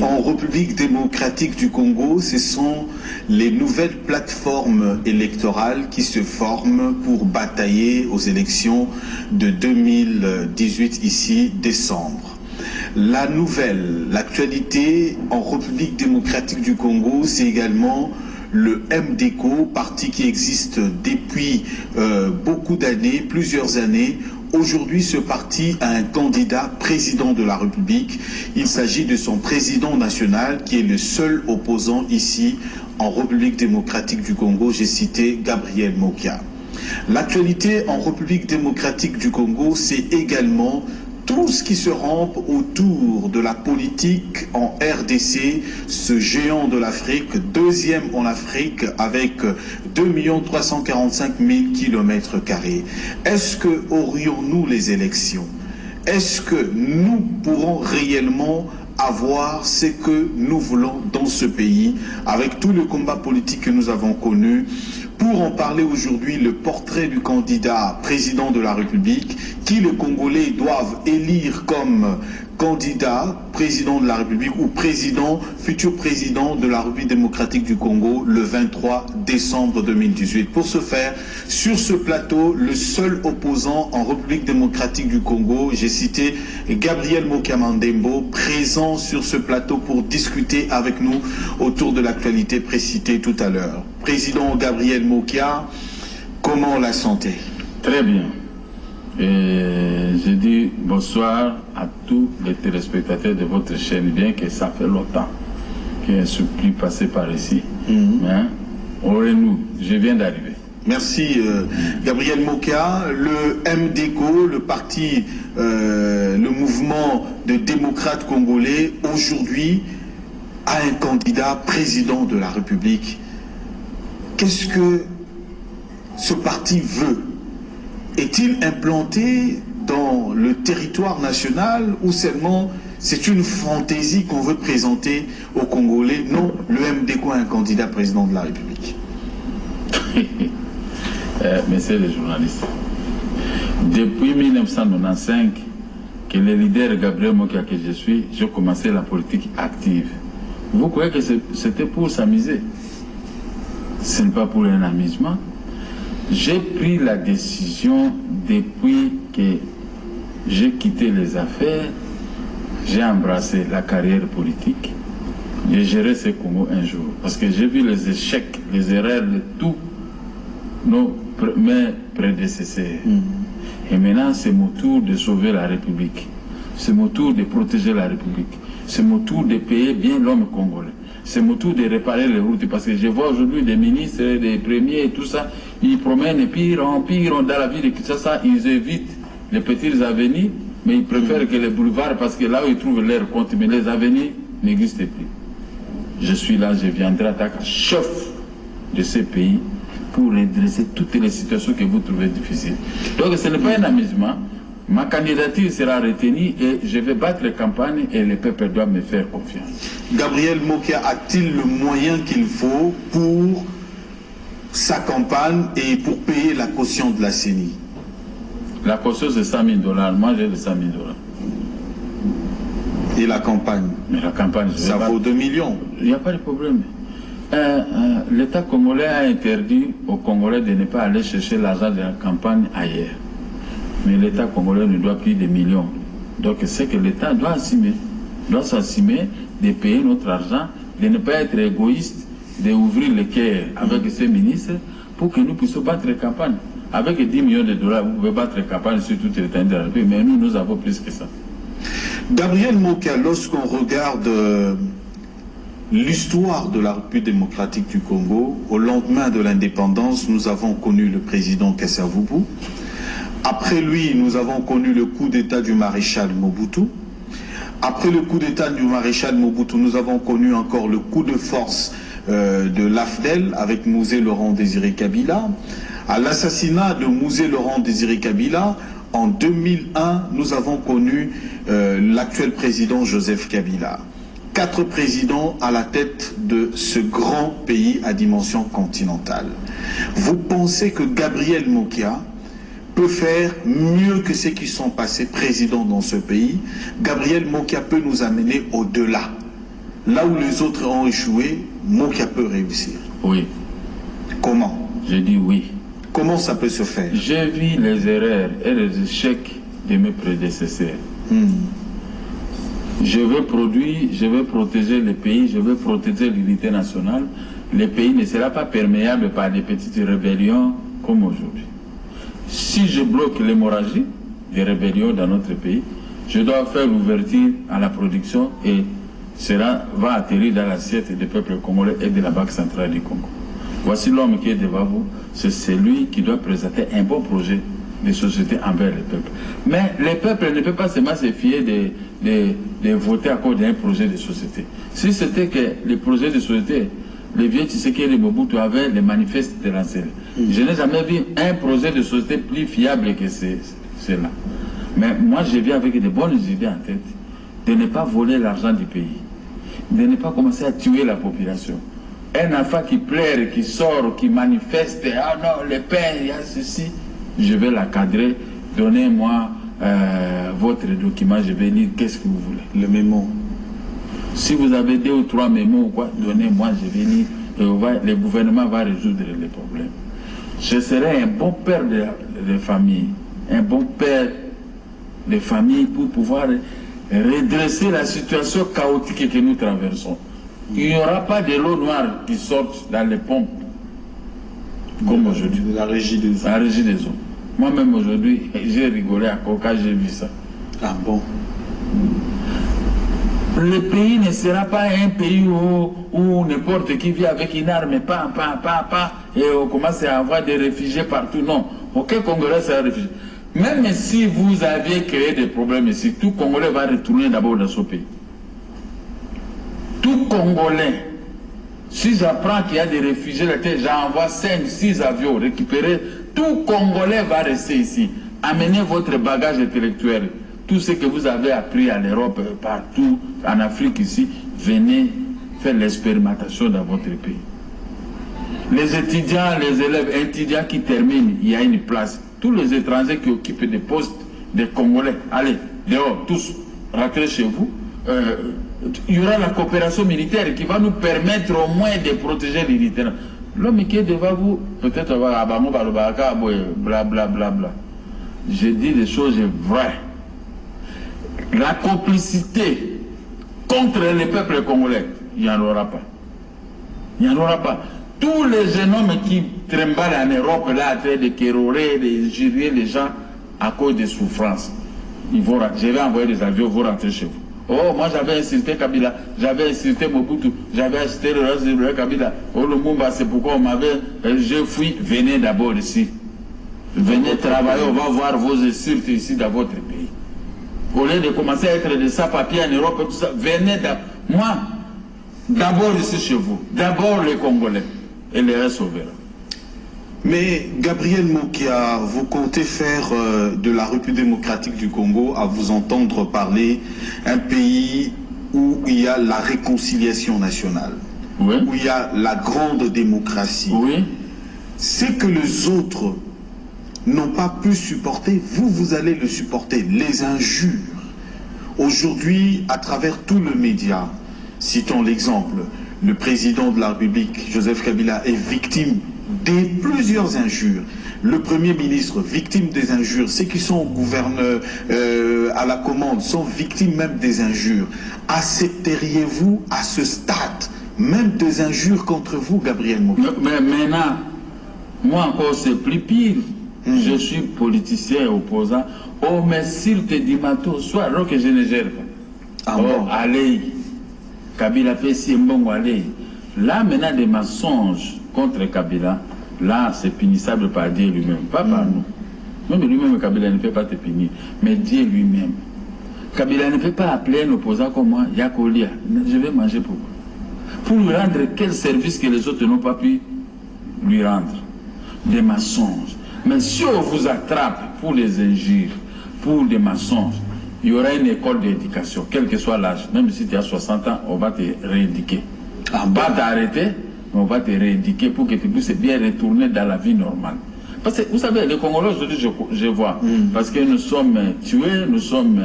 En République démocratique du Congo, ce sont les nouvelles plateformes électorales qui se forment pour batailler aux élections de 2018 ici, décembre. L'actualité en République démocratique du Congo, c'est également le MDECO, parti qui existe depuis beaucoup d'années, plusieurs années. Aujourd'hui, ce parti a un candidat président de la République. Il s'agit de son président national, qui est le seul opposant ici en République démocratique du Congo. J'ai cité Gabriel Mokia. L'actualité en République démocratique du Congo, c'est également tout ce qui se rampe autour de la politique en RDC, ce géant de l'Afrique, deuxième en Afrique avec 2 345 000 km². Est-ce que aurions-nous les élections? Est-ce que nous pourrons réellement avoir ce que nous voulons dans ce pays avec tout le combat politique que nous avons connu? Pour en parler aujourd'hui, le portrait du candidat président de la République, qui les Congolais doivent élire comme candidat président de la République ou futur président de la République démocratique du Congo le 23 décembre 2018. Pour ce faire, sur ce plateau, le seul opposant en République démocratique du Congo, j'ai cité Gabriel Mokia Mandembo, présent sur ce plateau pour discuter avec nous autour de l'actualité précitée tout à l'heure. Président Gabriel Mokia, comment la santé? Très bien. Je dis bonsoir à tous les téléspectateurs de votre chaîne, bien que ça fait longtemps que je suis plus passé par ici. Mais nous, je viens d'arriver. Merci Gabriel Mokia. Le MDECO, le parti, le mouvement de démocrates congolais, aujourd'hui a un candidat président de la République. Qu'est-ce que ce parti veut? Est-il implanté dans le territoire national ou seulement c'est une fantaisie qu'on veut présenter aux Congolais? Non, le MDECO a un candidat président de la République. Messieurs les journalistes, depuis 1995, que le leader Gabriel Mokia que je suis, j'ai commencé la politique active. Vous croyez que c'était pour s'amuser? Ce n'est pas pour un amusement. J'ai pris la décision depuis que j'ai quitté les affaires, j'ai embrassé la carrière politique, j'ai géré ce Congo un jour. Parce que j'ai vu les échecs, les erreurs de tous mes prédécesseurs. Et maintenant, c'est mon tour de sauver la République. C'est mon tour de protéger la République. C'est mon tour de payer bien l'homme congolais. C'est mon tour de réparer les routes, parce que je vois aujourd'hui des ministres, des premiers et tout ça, ils promènent pire en pire dans la ville de Kinshasa, ils évitent les petites avenues, mais ils préfèrent que les boulevards, parce que là où ils trouvent leur compte, mais les avenues n'existent plus. Je suis là, je viendrai attaquer chef de ce pays pour redresser toutes les situations que vous trouvez difficiles. Donc ce n'est pas un amusement. Ma candidature sera retenue et je vais battre la campagne et le peuple doit me faire confiance. Gabriel Mokia a-t-il le moyen qu'il faut pour sa campagne et pour payer la caution de la CENI? La caution c'est 100 000 $. Moi j'ai les 100 000 $. Et la campagne? Mais la campagne, ça vaut 2 millions. Il n'y a pas de problème. L'État congolais a interdit aux Congolais de ne pas aller chercher l'argent de la campagne ailleurs. Mais l'État congolais ne doit plus de millions. Donc c'est que l'État doit assumer. Doit s'assumer de payer notre argent, de ne pas être égoïste, d'ouvrir le cœur avec ses ministres pour que nous puissions battre la campagne. Avec 10 millions $, vous pouvez battre la campagne sur toute l'étendue de la République, mais nous avons plus que ça. Gabriel Mokia, lorsqu'on regarde l'histoire de la République démocratique du Congo, au lendemain de l'indépendance, nous avons connu le président Kasavubu. Après lui, nous avons connu le coup d'État du maréchal Mobutu. Après le coup d'État du maréchal Mobutu, nous avons connu encore le coup de force de l'AFDEL avec Mouzé Laurent Désiré Kabila. À l'assassinat de Mouzé Laurent Désiré Kabila, en 2001, nous avons connu l'actuel président Joseph Kabila. 4 présidents à la tête de ce grand pays à dimension continentale. Vous pensez que Gabriel Mokia peut faire mieux que ceux qui sont passés présidents dans ce pays? Gabriel Mokia peut nous amener au-delà Là où les autres ont échoué, Mokia peut réussir. Oui. Comment? Je dis oui. Comment ça peut se faire? J'ai vu les erreurs et les échecs de mes prédécesseurs. Je veux produire, je veux protéger le pays, je veux protéger l'unité nationale. Le pays ne sera pas perméable par des petites rébellions comme aujourd'hui. Si je bloque l'hémorragie des rébellions dans notre pays, je dois faire l'ouverture à la production et cela va atterrir dans l'assiette des peuples congolais et de la Banque centrale du Congo. Voici l'homme qui est devant vous, c'est celui qui doit présenter un bon projet de société envers les peuples. Mais les peuples ne peuvent pas seulement se fier de voter à cause d'un projet de société. Si c'était que les projets de société, les vieux Tshisekedi et les Mobutu avaient les manifestes de l'enseignement. Je n'ai jamais vu un projet de société plus fiable que cela. Mais moi, je viens avec de bonnes idées en tête, de ne pas voler l'argent du pays, de ne pas commencer à tuer la population. Un enfant qui pleure, qui sort, qui manifeste, ah non, le père, il y a ceci, je vais l'encadrer, donnez-moi votre document, je vais lire, qu'est-ce que vous voulez? Le mémo. Si vous avez 2 ou 3 mémos ou quoi, donnez-moi, je vais lire, et le gouvernement va résoudre les problèmes. Je serai un bon père de famille, un bon père de famille pour pouvoir redresser la situation chaotique que nous traversons. Il n'y aura pas de l'eau noire qui sorte dans les pompes comme aujourd'hui. La régie des eaux. La régie des eaux. Moi-même aujourd'hui, j'ai rigolé à Coca, j'ai vu ça. Ah bon? Le pays ne sera pas un pays où n'importe qui vit avec une arme, et on commence à avoir des réfugiés partout. Non, aucun Congolais sera réfugié. Même si vous aviez créé des problèmes ici, tout Congolais va retourner d'abord dans son pays. Tout Congolais, si j'apprends qu'il y a des réfugiés, j'envoie 5, 6 avions récupérés, tout Congolais va rester ici. Amenez votre bagage intellectuel. Tout ce que vous avez appris en Europe, partout, en Afrique ici, venez faire l'expérimentation dans votre pays. Les étudiants, les élèves étudiants qui terminent, il y a une place. Tous les étrangers qui occupent des postes, des Congolais, allez, dehors, tous, rentrez chez vous. Il y aura la coopération militaire qui va nous permettre au moins de protéger l'unité. L'homme qui est devant vous, peut-être blablabla. Je dis des choses vraies. La complicité contre les peuples congolais, il n'y en aura pas. Il n'y en aura pas. Tous les jeunes hommes qui tremblent en Europe, là, en train de kérorer, de jurer les gens à cause des souffrances, je vais envoyer des avions, vous rentrez chez vous. Oh, moi j'avais insulté Kabila, j'avais insulté Mobutu, j'avais insulté le reste de Kabila. Oh, le Mumba, c'est pourquoi on m'avait. Je fuis, venez d'abord ici. Venez travailler, on va voir vos insultes ici dans votre pays. Au lieu de commencer à être des sans-papiers en Europe, tout ça, venez d'abord. Moi, d'abord ici chez vous, d'abord les Congolais, et les restes on verra. Mais Gabriel Mokia, vous comptez faire de la République démocratique du Congo, à vous entendre parler, un pays où il y a la réconciliation nationale, oui, où il y a la grande démocratie. Oui. C'est que les autres n'ont pas pu supporter, vous allez le supporter, les injures. Aujourd'hui, à travers tout le média, citons l'exemple, le président de la République, Joseph Kabila, est victime de plusieurs injures. Le Premier ministre, victime des injures. Ceux qui sont gouverneurs à la commande sont victimes même des injures. Accepteriez-vous à ce stade même des injures contre vous, Gabriel Mokia? Mais maintenant, moi encore c'est plus pire. Je suis politicien et opposant. Oh, mais s'il te dit, Mato, soit alors que je ne gère pas. Ah oh, bon? Allez, Kabila fait si bon, allez. Là, maintenant, des mensonges contre Kabila, là, c'est punissable par Dieu lui-même, pas par nous. Même lui-même, Kabila ne peut pas te punir, mais Dieu lui-même. Kabila ne peut pas appeler un opposant comme moi, Yakolia. Je vais manger pour vous. Pour lui rendre quel service que les autres n'ont pas pu lui rendre? Des mensonges. Mais si on vous attrape pour les injures, pour des mensonges, il y aura une école d'éducation, quel que soit l'âge. Même si tu as 60 ans, on va te rééduquer. On va pas t'arrêter, mais on va te rééduquer pour que tu puisses bien retourner dans la vie normale. Parce que vous savez, les Congolais aujourd'hui, je vois, parce que nous sommes tués, nous sommes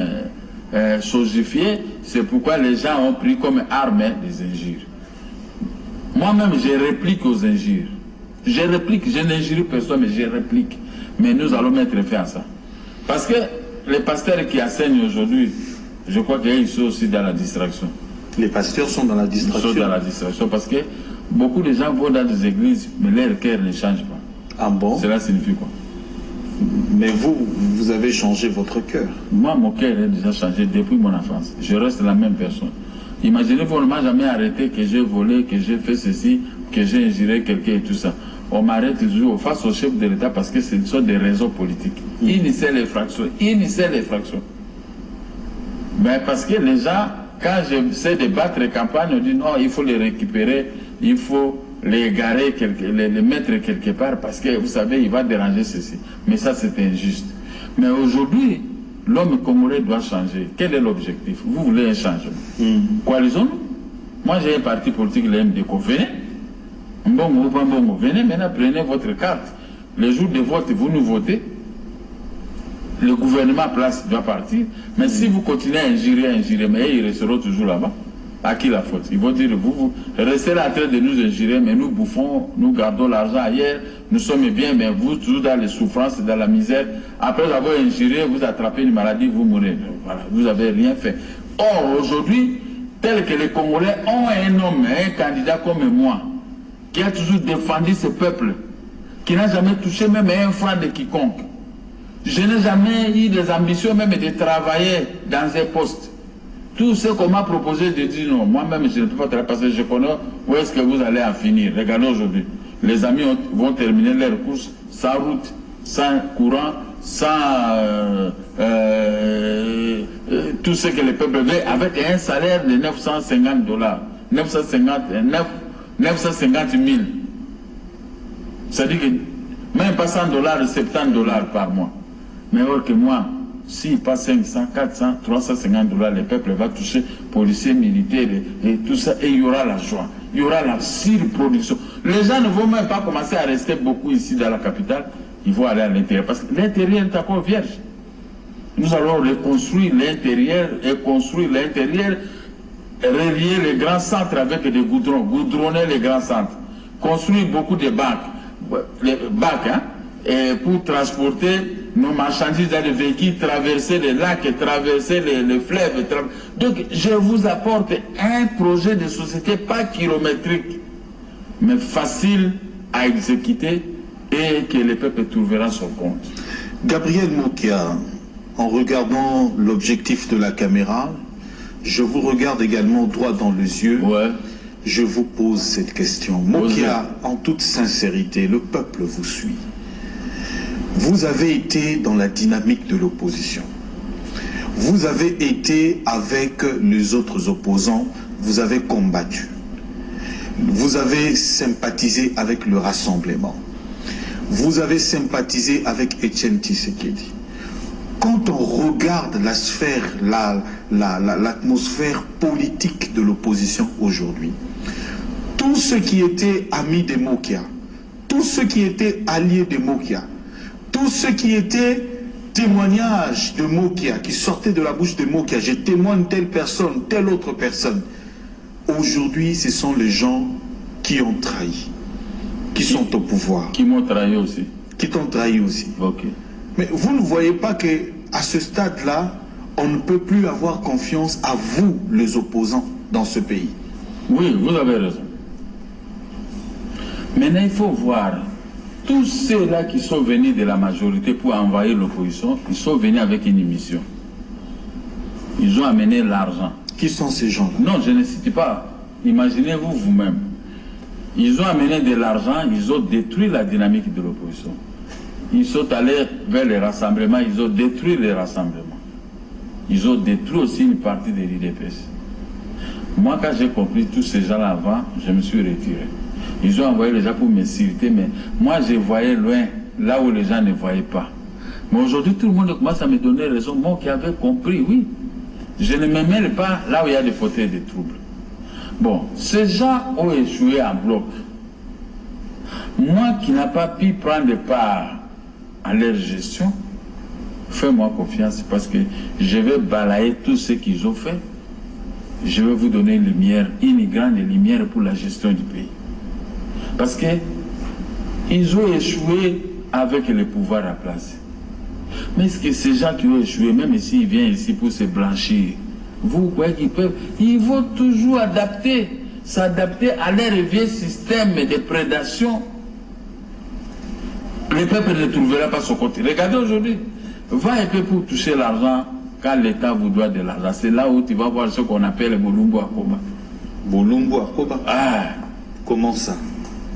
sosifié. C'est pourquoi les gens ont pris comme arme des injures. Moi-même, je réplique aux injures. Je réplique, je n'injure personne, mais je réplique. Mais nous allons mettre fin à ça. Parce que les pasteurs qui enseignent aujourd'hui, je crois qu'ils sont aussi dans la distraction. Les pasteurs sont dans la distraction. Ils sont dans la distraction parce que beaucoup de gens vont dans des églises, mais leur cœur ne change pas. Ah bon? Cela signifie quoi? Mais vous avez changé votre cœur. Moi, mon cœur est déjà changé depuis mon enfance. Je reste la même personne. Imaginez-vous, on ne m'a jamais arrêté que j'ai volé, que j'ai fait ceci, que j'ai injuré quelqu'un et tout ça. On m'arrête toujours face au chef de l'État parce que ce sont des raisons politiques. Initier les fractions. Mais parce que les gens, quand j'essaie de battre les campagnes, on dit non, il faut les récupérer, il faut les garer, les mettre quelque part parce que vous savez, il va déranger ceci. Mais ça, c'est injuste. Mais aujourd'hui, l'homme congolais doit changer. Quel est l'objectif? Vous voulez un changement. Coalisons-nous. Moi, j'ai un parti politique, le MDCO. Venez maintenant, prenez votre carte. Le jour de vote, vous nous votez. Le gouvernement place doit partir. Mais si vous continuez à injurer, mais ils resteront toujours là-bas. À qui la faute? Ils vont dire, vous restez là en train de nous injurer, mais nous bouffons, nous gardons l'argent ailleurs, nous sommes bien, mais vous, toujours dans les souffrances, dans la misère. Après avoir injuré, vous attrapez une maladie, vous mourrez. Voilà, vous n'avez rien fait. Or, aujourd'hui, tel que les Congolais ont un homme, un candidat comme moi, qui a toujours défendu ce peuple, qui n'a jamais touché même un franc de quiconque. Je n'ai jamais eu des ambitions même de travailler dans un poste. Tout ce qu'on m'a proposé de dire non, moi-même je ne peux pas travailler parce que je connais où est-ce que vous allez en finir. Regardez aujourd'hui, les amis vont terminer leur course sans route, sans courant, sans tout ce que le peuple veut, avec un salaire de $950, 950 000. C'est-à-dire que même pas $100, $70 par mois. Mais alors que moi, s'il passe 500, 400, $350, le peuple va toucher policiers, militaires et tout ça, et il y aura la joie, il y aura la surproduction. Les gens ne vont même pas commencer à rester beaucoup ici dans la capitale, ils vont aller à l'intérieur, parce que l'intérieur est encore vierge. Nous allons reconstruire l'intérieur et construire l'intérieur, relier les grands centres avec des goudrons, goudronner les grands centres, construire beaucoup de bacs, et pour transporter nos marchandises dans les véhicules, traverser les lacs, traverser les fleuves. Donc je vous apporte un projet de société pas kilométrique, mais facile à exécuter et que le peuple trouvera son compte. Gabriel Mokia, en regardant l'objectif de la caméra, je vous regarde également droit dans les yeux. Ouais. Je vous pose cette question. Mokia, en toute sincérité, le peuple vous suit. Vous avez été dans la dynamique de l'opposition. Vous avez été avec les autres opposants, vous avez combattu. Vous avez sympathisé avec le rassemblement. Vous avez sympathisé avec Etienne Tshisekedi. Quand on regarde la sphère, l'atmosphère politique de l'opposition aujourd'hui, tous ceux qui étaient amis de Mokia, tous ceux qui étaient alliés de Mokia, tous ceux qui étaient témoignages de Mokia, qui sortaient de la bouche de Mokia, je témoigne telle personne, telle autre personne. Aujourd'hui, ce sont les gens qui ont trahi, qui sont au pouvoir. Qui m'ont trahi aussi. Qui t'ont trahi aussi. Ok. Mais vous ne voyez pas qu'à ce stade-là, on ne peut plus avoir confiance à vous, les opposants, dans ce pays. Oui, vous avez raison. Maintenant, il faut voir. Tous ceux-là qui sont venus de la majorité pour envahir l'opposition, ils sont venus avec une mission. Ils ont amené l'argent. Qui sont ces gens-là? Non, je ne cite pas. Imaginez-vous vous-même. Ils ont amené de l'argent, ils ont détruit la dynamique de l'opposition. Ils sont allés vers les rassemblements, ils ont détruit les rassemblements. Ils ont détruit aussi une partie de l'IDPS. Moi, quand j'ai compris tous ces gens-là avant, je me suis retiré. Ils ont envoyé les gens pour m'insulter, mais moi je voyais loin, là où les gens ne voyaient pas. Mais aujourd'hui, tout le monde commence à me donner raison. Moi qui avais compris, oui. Je ne me mêle pas là où il y a des fauteuils de troubles. Bon, ces gens ont échoué en bloc. Moi qui n'ai pas pu prendre part à leur gestion, fais-moi confiance parce que je vais balayer tout ce qu'ils ont fait. Je vais vous donner une lumière, une grande lumière pour la gestion du pays. Parce que ils ont échoué avec le pouvoir à place. Mais est-ce que ces gens qui ont échoué, même s'ils viennent ici pour se blanchir, vous croyez qu'ils peuvent? Ils vont toujours s'adapter à leur vieux système de prédation. Le peuple ne trouvera pas son côté. Regardez aujourd'hui, va un peu pour toucher l'argent quand l'État vous doit de l'argent. C'est là où tu vas voir ce qu'on appelle Bolumbu Akoba. Bolumbu Akoba? Ah. Comment ça?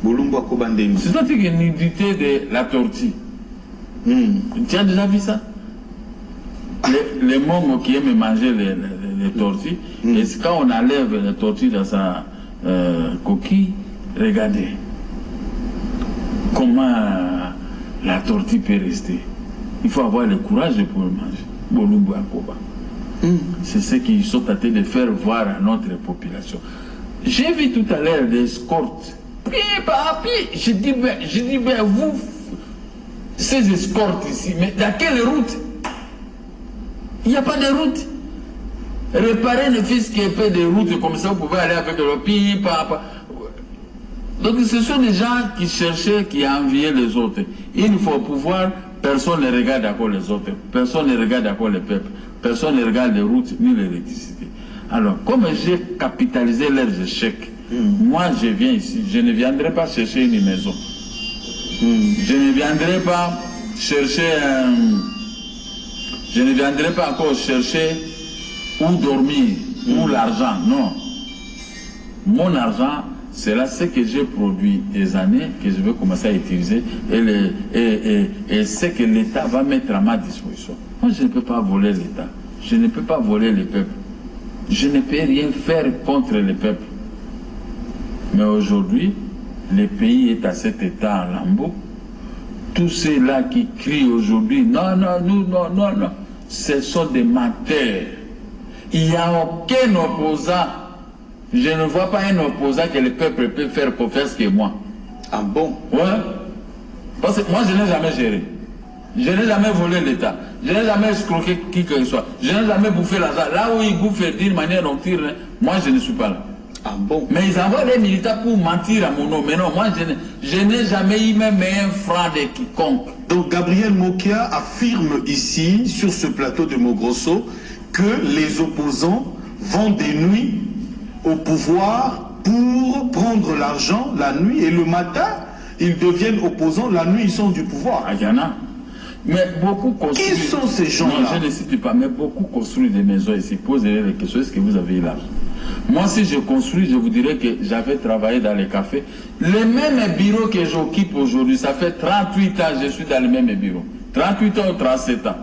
Bolumbu Akoba Ndeni. C'est une nudité de la tortue. Tu as déjà vu ça? Les Mongos qui aiment manger les tortues, et quand on enlève les tortues dans sa coquille, regardez comment la tortue peut rester. Il faut avoir le courage pour le manger. Bolumbu Akoba. C'est ce qu'ils sont tentés de faire voir à notre population. J'ai vu tout à l'heure des escortes. Je dis, ben, vous, ces escortes ici, mais dans quelle route? Il n'y a pas de route. Réparer ne fût-ce qu'il y ait pas de route comme ça, vous pouvez aller avec le pipe. Donc ce sont des gens qui cherchaient, qui enviaient les autres. Une fois au pouvoir, personne ne regarde encore les autres. Personne ne regarde encore le peuple. Personne ne regarde les routes ni l'électricité. Alors, comme j'ai capitalisé leurs échecs, moi je viens ici, je ne viendrai pas chercher une maison. Je ne viendrai pas chercher je ne viendrai pas encore chercher où dormir, où l'argent. Non. Mon argent, c'est là ce que j'ai produit des années que je vais commencer à utiliser et ce que l'État va mettre à ma disposition. Moi, je ne peux pas voler l'État. Je ne peux pas voler le peuple. Je ne peux rien faire contre le peuple. Mais aujourd'hui, le pays est à cet état en lambeaux. Tous ceux-là qui crient aujourd'hui, non, ce sont des menteurs. Il n'y a aucun opposant. Je ne vois pas un opposant que le peuple peut faire confiance que moi. Ah bon? Ouais. Parce que moi, je n'ai jamais géré. Je n'ai jamais volé l'État. Je n'ai jamais escroqué qui que ce soit. Je n'ai jamais bouffé l'argent. Là où ils bouffent d'une manière nocturne, moi, je ne suis pas là. Ah bon? Mais ils envoient des militaires pour mentir à mon nom. Mais non, moi, je n'ai jamais eu même un franc de quiconque. Donc, Gabriel Mokia affirme ici, sur ce plateau de Mogrosso, que les opposants vont des nuits au pouvoir pour prendre l'argent la nuit et le matin, ils deviennent opposants. La nuit, ils sont du pouvoir. Ah, il y en a. Mais beaucoup construisent... Qui sont ces gens-là? Non, je ne cite pas, mais beaucoup construisent des maisons ici. Posez les questions, est-ce que vous avez eu l'argent? Moi, si je construis, je vous dirais que j'avais travaillé dans les cafés. Les mêmes bureaux que j'occupe aujourd'hui, ça fait 38 ans que je suis dans le même bureau. 38 ans ou 37 ans.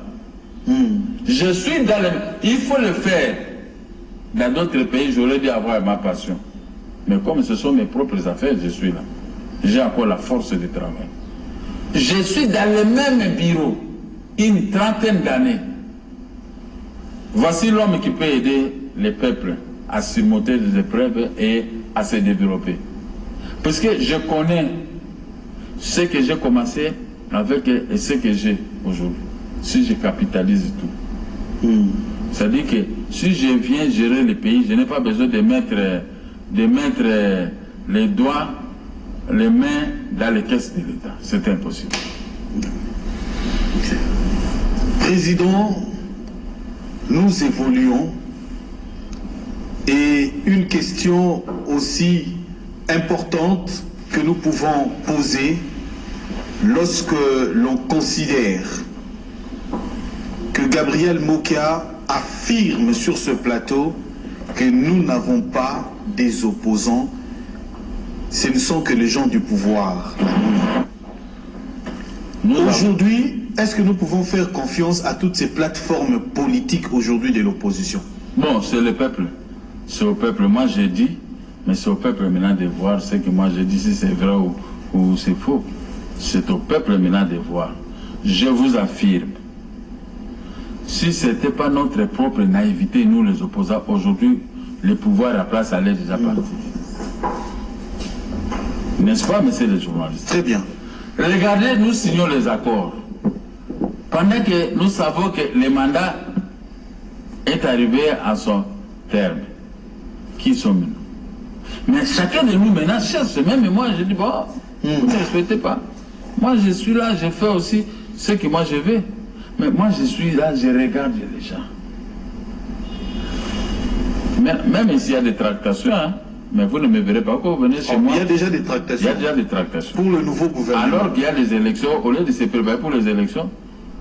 Je suis dans le... Il faut le faire. Dans d'autres pays, j'aurais dû avoir ma passion. Mais comme ce sont mes propres affaires, je suis là. J'ai encore la force de travail. Je suis dans le même bureau, une trentaine d'années. Voici l'homme qui peut aider les peuples à surmonter des épreuves et à se développer. Parce que je connais ce que j'ai commencé avec et ce que j'ai aujourd'hui. Si je capitalise tout. C'est-à-dire que si je viens gérer le pays, je n'ai pas besoin de mettre les doigts, les mains dans les caisses de l'État. C'est impossible. Président, nous évoluons et une question aussi importante que nous pouvons poser lorsque l'on considère que Gabriel Mokia affirme sur ce plateau que nous n'avons pas des opposants, ce ne sont que les gens du pouvoir. Aujourd'hui, est-ce que nous pouvons faire confiance à toutes ces plateformes politiques aujourd'hui de l'opposition? Bon, c'est le peuple. C'est au peuple. Moi, j'ai dit, mais c'est au peuple maintenant de voir ce que moi j'ai dit, si c'est vrai ou c'est faux. C'est au peuple maintenant de voir. Je vous affirme, si ce n'était pas notre propre naïveté, nous les opposants, aujourd'hui, le pouvoir à place allait déjà partir. N'est-ce pas, messieurs les journalistes? Très bien. Regardez, nous signons les accords. Pendant que nous savons que le mandat est arrivé à son terme. Qui sommes-nous? Mais chacun de nous maintenant cherche. Même moi, je dis, bon, vous ne respectez pas. Moi, je suis là, je fais aussi ce que moi je veux. Mais moi, je suis là, je regarde les gens. Même s'il y a des tractations, hein, mais vous ne me verrez pas quand vous venez chez moi. Il y a déjà des tractations. Il y a déjà des tractations. Pour le nouveau gouvernement. Alors qu'il y a des élections, au lieu de se préparer pour les élections,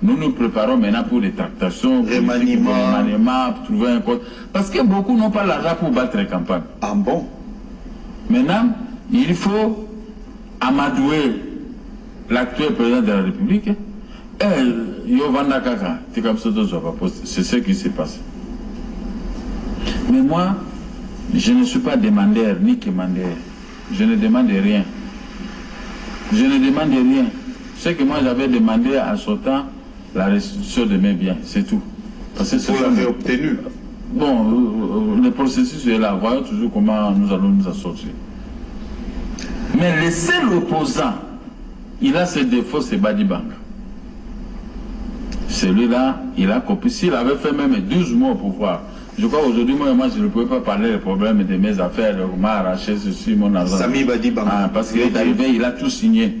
nous nous préparons maintenant pour des tractations, remaniement, pour trouver un code. Parce que beaucoup n'ont pas l'argent pour battre les campagnes. Ah bon? Maintenant, il faut amadouer l'actuel président de la République. C'est ce qui se passe. Mais moi, je ne suis pas demandeur ni commandeur. Je ne demande rien. Je ne demande rien. Ce que moi j'avais demandé en sortant, la restitution de mes biens, c'est tout. Parce que vous l'avez obtenu. Bon, le processus est là. Voyons toujours comment nous allons nous en sortir. Mais le seul opposant, il a ses défauts, c'est Badi Banga. Celui-là, il a copié. S'il avait fait même 12 mois au pouvoir, je crois aujourd'hui, moi, je ne pouvais pas parler des problèmes de mes affaires, de m'a arraché ceci, mon argent. Sami Badi Banga. Parce qu'il est arrivé, il a tout signé.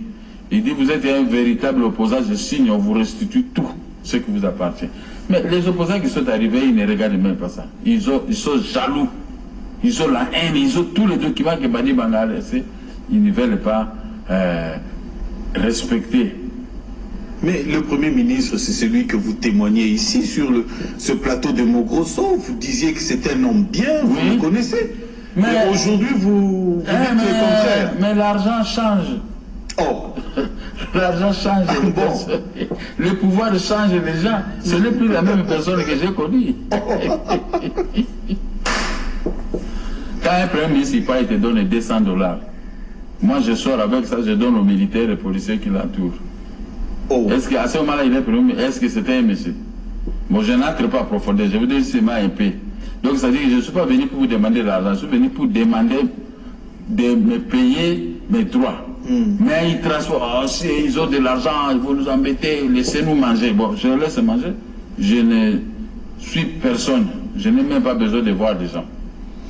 Il dit, vous êtes un véritable opposant, je signe, on vous restitue tout ce qui vous appartient. Mais les opposants qui sont arrivés, ils ne regardent même pas ça. Ils sont jaloux. Ils ont la haine, ils ont tous les documents que Badi Banga a laissés. Ils ne veulent pas respecter. Mais le Premier ministre, c'est celui que vous témoignez ici sur ce plateau de Mogrosso. Vous disiez que c'était un homme bien, vous le connaissez. Mais aujourd'hui, vous dites le contraire. Mais l'argent change. Oh. L'argent change. Bon. Le pouvoir change les gens. Ce n'est plus la même personne que j'ai connue. Quand un Premier ministre il te donne $200, moi je sors avec ça, je donne aux militaires et aux policiers qui l'entourent. Oh. Est-ce qu'à ce moment-là, il est premier? Est-ce que c'était un monsieur? Bon, je n'entre pas à profondeur, je vous dis seulement un peu. Donc, ça veut dire que je ne suis pas venu pour vous demander de l'argent, je suis venu pour demander de me payer mes droits. Mais ils transforment, si ils ont de l'argent, ils vont nous embêter, laissez-nous manger. Bon, je laisse manger. Je ne suis personne, je n'ai même pas besoin de voir des gens.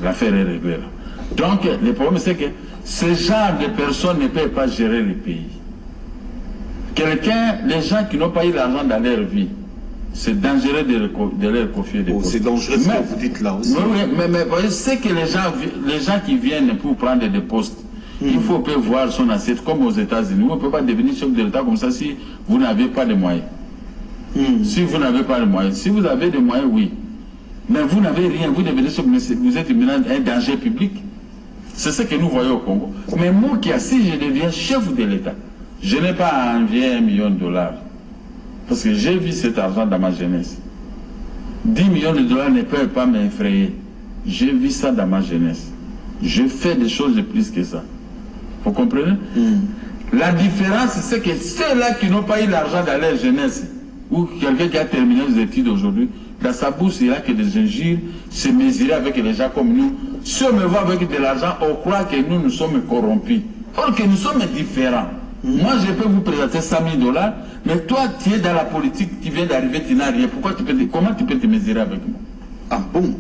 L'affaire est réglée là. Donc, le problème, c'est que ce genre de personnes ne peuvent pas gérer le pays. Les gens qui n'ont pas eu l'argent dans leur vie, c'est dangereux de leur confier des postes. C'est dangereux ce que vous dites là aussi. Mais c'est que les gens qui viennent pour prendre des postes, il faut peut voir son assiette comme aux États-Unis. Vous ne pouvez pas devenir chef de l'État comme ça si vous n'avez pas de moyens. Si vous n'avez pas de moyens. Si vous avez des moyens, oui. Mais vous n'avez rien. Vous devenez chef, vous êtes maintenant un danger public. C'est ce que nous voyons au Congo. Mais moi, si je deviens chef de l'État, je n'ai pas à envier $1 million. Parce que j'ai vu cet argent dans ma jeunesse. 10 millions de dollars ne peuvent pas m'effrayer. J'ai vu ça dans ma jeunesse. Je fais des choses de plus que ça. Vous comprenez? La différence, c'est que ceux-là qui n'ont pas eu l'argent dans leur jeunesse, ou quelqu'un qui a terminé les études aujourd'hui, dans sa bourse, il n'y a que des injures, se mesurer avec les gens comme nous. Si on me voit avec de l'argent, on croit que nous sommes corrompus. Or que nous sommes différents. Moi, je peux vous présenter $100 000, mais toi, tu es dans la politique, tu viens d'arriver, tu n'as rien. Comment tu peux te mesurer avec moi? Ah bon?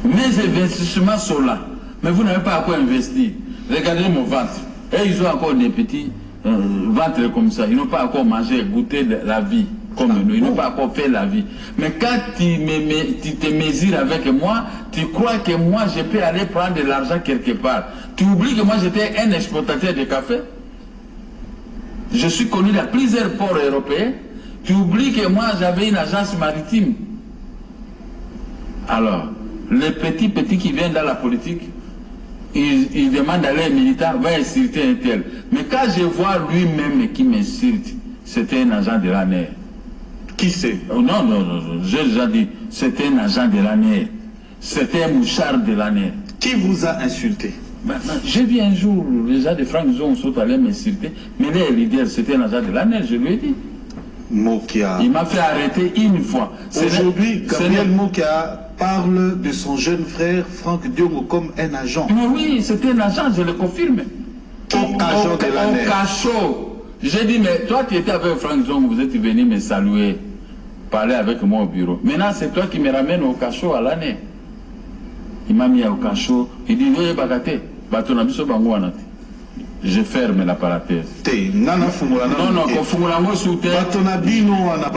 Mes investissements sont là, mais vous n'avez pas à quoi investir. Regardez mon ventre. Et ils ont encore des petits ventres comme ça. Ils n'ont pas encore mangé, goûté de la vie comme nous. Ils n'ont pas encore fait la vie. Mais quand tu te mesures avec moi, tu crois que moi, je peux aller prendre de l'argent quelque part. Tu oublies que moi, j'étais un exportateur de café. Je suis connu dans plusieurs ports européens. Tu oublies que moi, j'avais une agence maritime. Alors, les petits qui viennent dans la politique, ils demandent à leurs militants, va insulter un tel. Mais quand je vois lui-même qui m'insulte, c'était un agent de l'ANER. Qui c'est? Non, j'ai déjà dit, c'était un agent de l'ANER. C'était un mouchard de l'ANER. Qui vous a insulté? J'ai vu un jour, les gens de Franck Zone sont allés m'insulter, mais les leaders, c'était un agent de l'ANER, je lui ai dit. Mokia. Il m'a fait arrêter une fois. Aujourd'hui, Gabriel Mokia parle de son jeune frère Franck Diongo comme un agent. Mais oui, c'était un agent, je le confirme. Qui agent de l'ANER? Au cachot, J'ai dit, mais toi tu étais avec Franck Zongo, vous êtes venu me saluer, parler avec moi au bureau. Maintenant c'est toi qui me ramènes au cachot à l'année. Il m'a mis au cachot, il dit, oui, bagate, batonabiso bango anate. Je ferme la parenthèse. Non, non, konfungulango soute. Batonabino wana,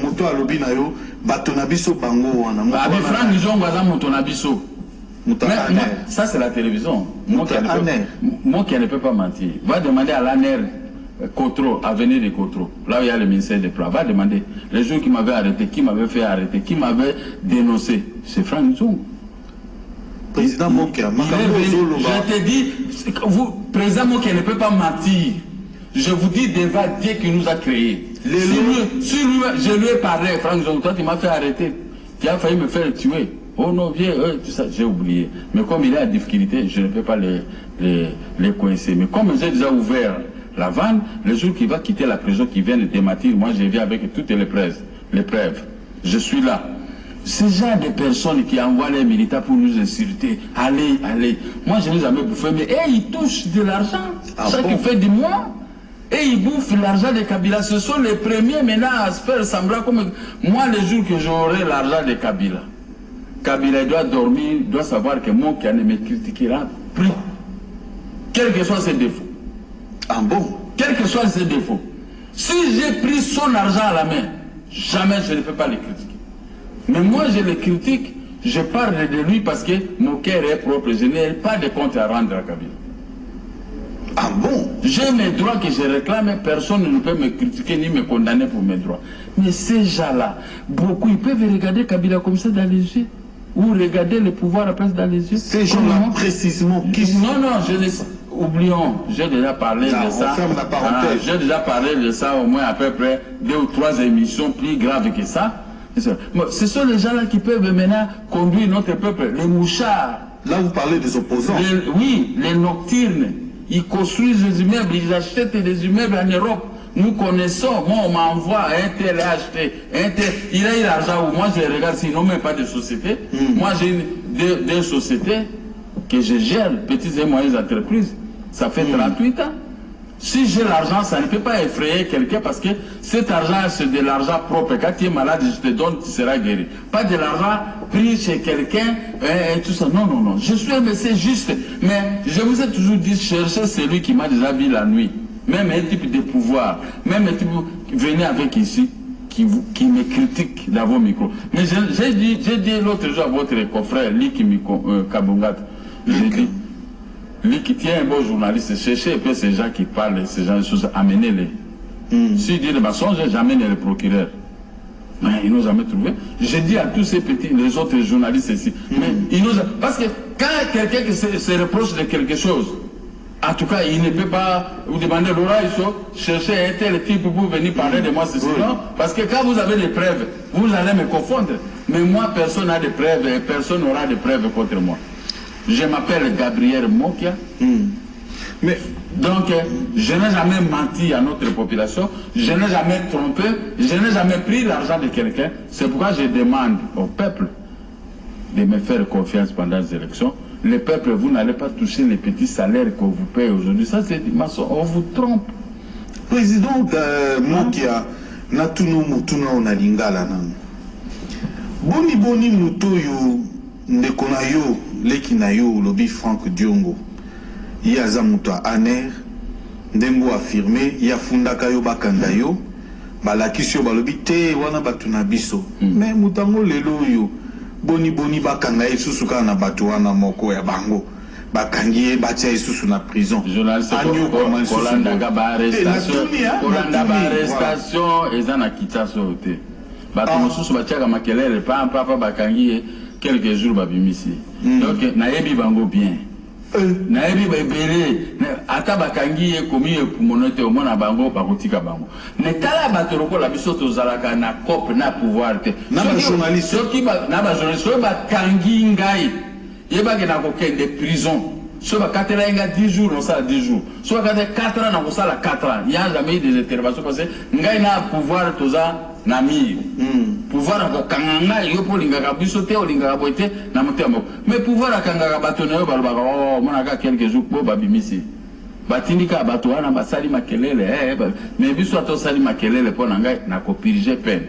moto alobina yo, batonabiso bango wana. Abi Franck Zongo aza motonabiso. Ça c'est la télévision. Moi qui ne peux pas mentir. Va demander à l'ANER Cotro, à venir de Cotro, là où il y a le ministère des Plats. Va demander les gens qui m'avaient arrêté, qui m'avaient fait arrêter, qui m'avaient dénoncé. C'est Franck Zongo. Président Mokia, je te dis, vous, président Mokia ne peut pas mentir. Je vous dis devant Dieu qui nous a créés. Si lui, je lui ai parlé, Franck Zongo, toi tu m'as fait arrêter. Tu as failli me faire tuer. Oh non, viens, tout ça, j'ai oublié. Mais comme il est en difficulté, je ne peux pas les coincer. Mais comme j'ai déjà ouvert la vanne, le jour qu'il va quitter la prison, qu'il vient de démentir, moi je viens avec toutes les preuves. Je suis là. Ces gens de personnes qui envoient les militaires pour nous insulter, allez. Moi je n'ai jamais bouffé, mais ils touchent de l'argent. Ça qui fait du mois. Et ils bouffent l'argent de Kabila. Ce sont les premiers maintenant à se faire semblant comme moi le jour que j'aurai l'argent de Kabila. Kabila doit dormir, doit savoir que mon qui ne me critiquera plus. Quels que soient ses défauts. Ah bon? Quels que soient ses défauts. Si j'ai pris son argent à la main, jamais je ne peux pas le critiquer. Mais moi je le critique, je parle de lui parce que mon cœur est propre. Je n'ai pas de compte à rendre à Kabila. Ah bon? J'ai mes droits que je réclame, personne ne peut me critiquer ni me condamner pour mes droits. Mais ces gens-là, beaucoup, ils peuvent regarder Kabila comme ça dans les yeux. Ou regarder le pouvoir après dans les yeux. Ces gens-là, précisément, qui sont... Non, je ne sais. Oublions, j'ai déjà parlé de ça. J'ai déjà parlé de ça au moins à peu près 2 ou 3 émissions plus graves que ça. Ce sont les gens-là qui peuvent maintenant conduire notre peuple. Les mouchards. Là, vous parlez des opposants. Oui, les nocturnes. Ils construisent des immeubles, ils achètent des immeubles en Europe. Nous connaissons, moi on m'envoie un tel acheté, il a eu l'argent où moi je regarde s'ils n'ont même pas de société. Moi j'ai des sociétés que je gère, petites et moyennes entreprises. Ça fait 38 ans. Si j'ai l'argent, ça ne peut pas effrayer quelqu'un parce que cet argent c'est de l'argent propre. Quand tu es malade, je te donne, tu seras guéri. Pas de l'argent pris chez quelqu'un et tout ça. Non. Je suis un monsieur juste. Mais je vous ai toujours dit, cherchez celui qui m'a déjà vu la nuit. Même un type de pouvoir, même un type, venez avec ici, qui me critique dans vos micros. Mais j'ai dit l'autre jour à votre confrère, Liki Kabungat, j'ai dit, Liki, tient un bon journaliste, cherchez un peu ces gens qui parlent, ces gens de choses, amenez-les. S'il dit le mensonge, j'amène le procureur. Mais ils n'ont jamais trouvé. J'ai dit à tous ces petits, les autres journalistes ici, mais ils n'ont jamais... Parce que quand quelqu'un se reproche de quelque chose, en tout cas, il ne peut pas vous demander, Laura, il faut chercher un tel type pour venir parler de moi, c'est non. Parce que quand vous avez des preuves, vous allez me confondre. Mais moi, personne n'a de preuves et personne n'aura de preuves contre moi. Je m'appelle Gabriel Mokia. Mais donc, je n'ai jamais menti à notre population, je n'ai jamais trompé, je n'ai jamais pris l'argent de quelqu'un. C'est pourquoi je demande au peuple de me faire confiance pendant les élections. Le peuple, vous n'allez pas toucher les petits salaires qu'on vous paye aujourd'hui. Ça, c'est du maçon. On vous trompe. Président Mokia, Natuno Mutuna Onalingala nan. Boni Mutoyo, Nekonayo, Lekinayo, Lobby Franck Diongo. Yaza Muta Aner, Ndengo affirmé, Yafundakayo Bakandayo, Balakisyo Balobi, Te Wana Batunabiso. Mais Mutango Leloyo. Boni bakanga isusuka na batuana moko ya bango bakangi batia isusu na prison Kolanda gaba arrestation ezana kitaso te bato mosusu batiaka makelele papa bakangi quelques jours babimisi donc nayebi bango bien nayebi bebele ata bakangi komi monote au mona bango bakotika bango ne tala batoroko la biso tozalaka na cop na pouvoir te na ba journaliste soki na ba journaliste bakangi ngai yebake na kokende prison so bakatela nga 10 jours on sala 10 jours so bakate 4 ans na ko sala 4 ans il y a jamais eu des interventions parce que ngai na pouvoir toza na mi pouvoir ko kanganga yo po lingaka biso te olingaka boite na motema mais pouvoir akangaka bato na yo balobaka mona ka quelques jours po babimisi batindika bato wana basali makelele mais biso to sali makelele po na ngai na kopirige peine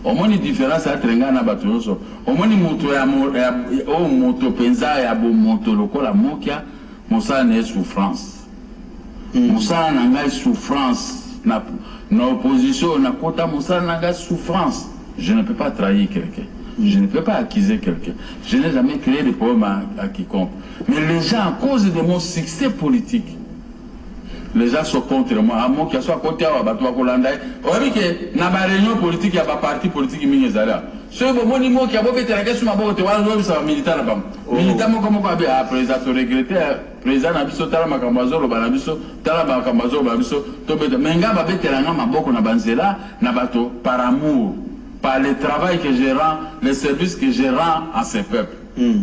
omoni différence entre nga na bato nyonso omoni moto ya moto penza ya bo moto lokola mokia mosala na souffrance mosala na ngai souffrance na opposition na kota mosala na ngai souffrance. Je ne peux pas trahir quelqu'un, je ne peux pas accuser quelqu'un, je n'ai jamais créé de problème à quiconque. Mais les gens, à cause de mon succès politique, les gens sont contre moi. À moi qui soit contre moi, tu vas Kolanda. On dit que dans la réunion politique, il y a pas parti politique qui est là. Ce que moi, dis-moi qui a beaucoup de question, ma beaucoup de gens, ça va militant là-bas. Militant, moi, comment quoi, après, ça se regrettait. Président Nabiso, Tala Makambazo, Banabiso, Tala Makambazo, Babiso, Tobé. Mais nga babé teranga ma beaucoup na banzela, na bato par amour, par le travail que je rends, les services que je rends à ces peuples.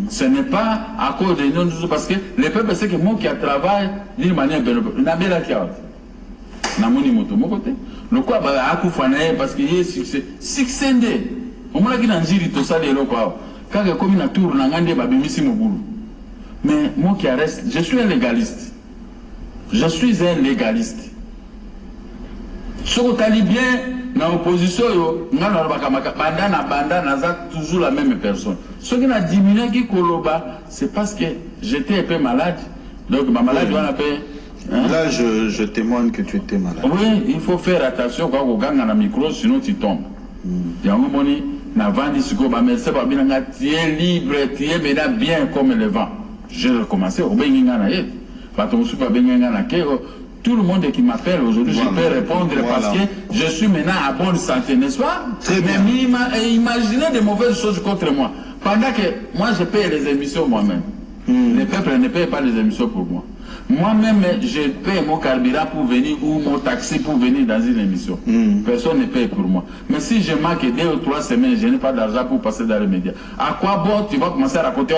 Ce n'est pas à cause de nous, parce que les peuples, c'est que moi qui travaille d'une manière bénévole. Nabela Kiaot. Namoni Moto, mon côté. Le quoi, parce qu'il y a succès. Succès, on m'a dit tout ça, les locaux. Quand il y a comme une tour, on a dit que mais moi qui reste, je suis un légaliste. Je suis un légaliste. Ce que tu as dit bien, dans l'opposition, toujours la même personne. Ce qui a diminué qui Koloba, c'est parce que j'étais un peu malade. Donc ma maladie, on appelle. Là, je témoigne que tu étais malade. Oui, il faut faire attention quand on gagne dans le micro, sinon tu tombes. Tu es libre, tu es maintenant bien comme le vent. J'ai recommencé. Tout le monde qui m'appelle aujourd'hui, je peux répondre parce que je suis maintenant à bonne santé, n'est-ce pas? Mais imaginez de mauvaises choses contre moi. Pendant que moi, je paye les émissions moi-même. Les peuples ne payent pas les émissions pour moi. Moi-même, je paye mon carburant pour venir ou mon taxi pour venir dans une émission. Personne ne paye pour moi. Mais si je manque 2 ou 3 semaines, je n'ai pas d'argent pour passer dans les médias. À quoi bon tu vas commencer à raconter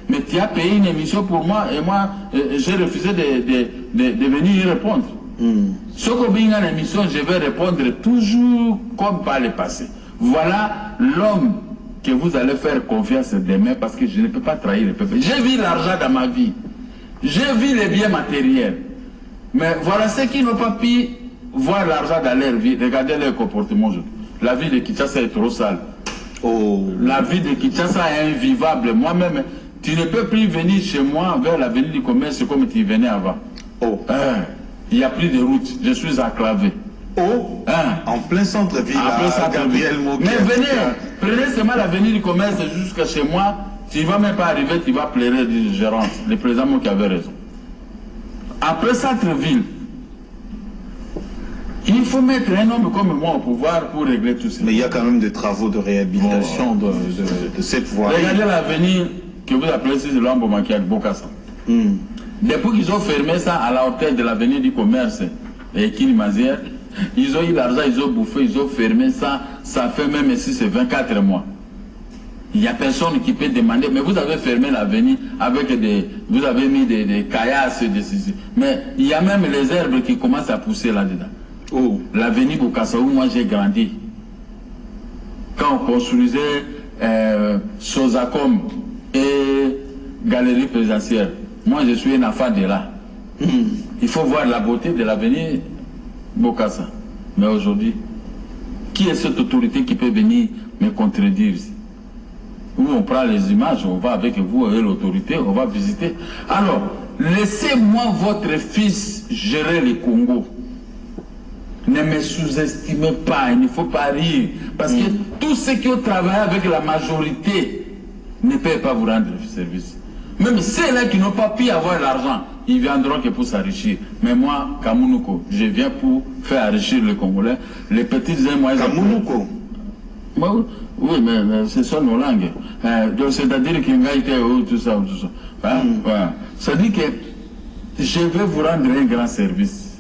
mais tu as payé une émission pour moi et moi, j'ai refusé de venir y répondre. Ce qu'on vient dans l'émission, je vais répondre toujours comme par le passé. Voilà l'homme que vous allez faire confiance demain parce que je ne peux pas trahir le peuple. J'ai vu l'argent dans ma vie. J'ai vu les biens matériels. Mais voilà ceux qui n'ont pas pu voir l'argent dans leur vie. Regardez leur comportement. La vie de Kinshasa est trop sale. La vie de Kinshasa est invivable. Moi-même, tu ne peux plus venir chez moi vers l'avenue du commerce comme tu venais avant. Il n'y a plus de route. Je suis enclavé. En plein centre-ville. Mais venez, prenez seulement l'avenue du commerce jusqu'à chez moi. Tu ne vas même pas arriver, tu vas pleurer du gérant, le président qui avait raison. Après centre-ville, il faut mettre un homme comme moi au pouvoir pour régler tout ça. Mais il y a quand même des travaux de réhabilitation de cette voie. Regardez l'avenue que vous appelez ici de l'Ambomaki à Bokassa. Depuis qu'ils ont fermé ça à la hauteur de l'avenue du commerce et Kilimazière, ils ont eu l'argent, ils ont bouffé, ils ont fermé ça. Ça fait même si c'est 24 mois. Il n'y a personne qui peut demander, mais vous avez fermé l'avenue avec vous avez mis des caillasses, mais il y a même les herbes qui commencent à pousser là-dedans. L'avenue Bokassa où moi j'ai grandi. Quand on construisait Sozacom et Galerie Présidentielle, moi je suis un enfant de là. Il faut voir la beauté de l'avenue Bokassa. Mais aujourd'hui, qui est cette autorité qui peut venir me contredire? Où on prend les images, on va avec vous et l'autorité, on va visiter. Alors, laissez-moi votre fils gérer le Congo. Ne me sous-estimez pas, il ne faut pas rire. Parce que tous ceux qui ont travaillé avec la majorité ne peuvent pas vous rendre service. Même ceux-là qui n'ont pas pu avoir l'argent, ils viendront que pour s'enrichir. Mais moi, Kamounouko, je viens pour faire enrichir les Congolais. Les petits et moyens... Kamounouko oui, mais ce sont nos langues. C'est-à-dire qu'il y a été tout ça, tout ça. C'est-à-dire que je vais vous rendre un grand service.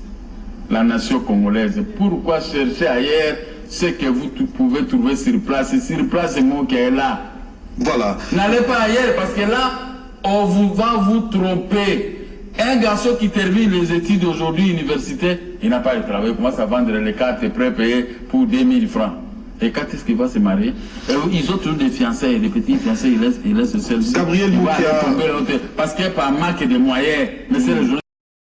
La nation congolaise. Pourquoi chercher ailleurs ce que vous pouvez trouver sur place? Et sur place, c'est moi qui est là. Voilà. N'allez pas ailleurs parce que là, on va vous tromper. Un garçon qui termine les études aujourd'hui, université, il n'a pas de travail. Il commence à vendre les cartes prépayées pour 2000 francs. Et quand est-ce qu'il va se marier? Ils ont toujours des fiançailles, des petits fiançailles, ils laissent celle-ci. Gabriel Moukia. Parce qu'il n'y a pas manque de moyens. Mais c'est le journal